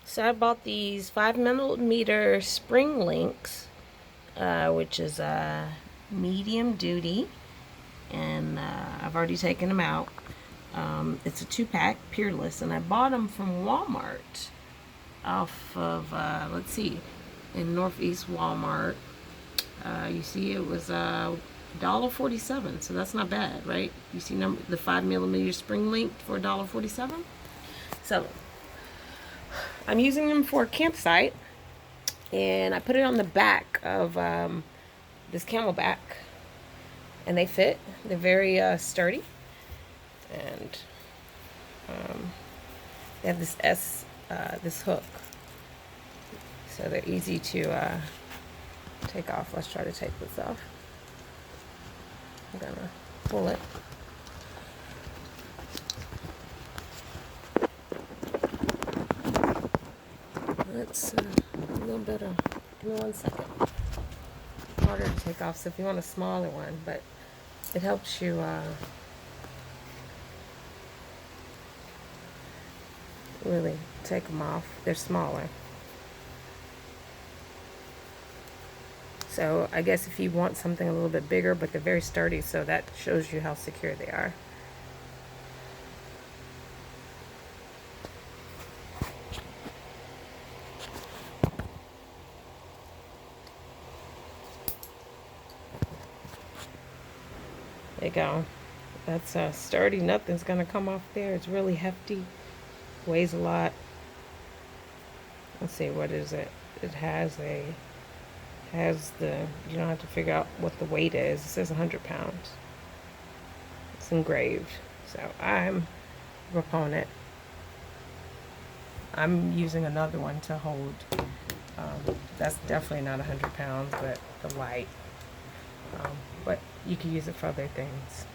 So I bought these 5mm spring links, which is medium duty, and I've already taken them out. It's a 2-pack, Peerless, and I bought them from Walmart off of, let's see, in Northeast Walmart. You see it was $1.47, so that's not bad, right? You see the 5mm spring link for $1.47? So I'm using them for a campsite, and I put it on the back of this camelback, and they fit. They're very sturdy, and they have this hook, so they're easy to take off. Let's try to take this off. I'm gonna pull it. That's a little better. Give me 1 second. Harder to take off, so if you want a smaller one, but it helps you really take them off. They're smaller. So I guess if you want something a little bit bigger, but they're very sturdy, so that shows you how secure they are. There you go. That's sturdy. Nothing's gonna come off there. It's really hefty. Weighs a lot. Let's see, what is it? It has the, you don't have to figure out what the weight is. It says 100 pounds. It's engraved. So I'm a proponent. I'm using another one to hold. That's definitely not 100 pounds, but the light. But you can use it for other things.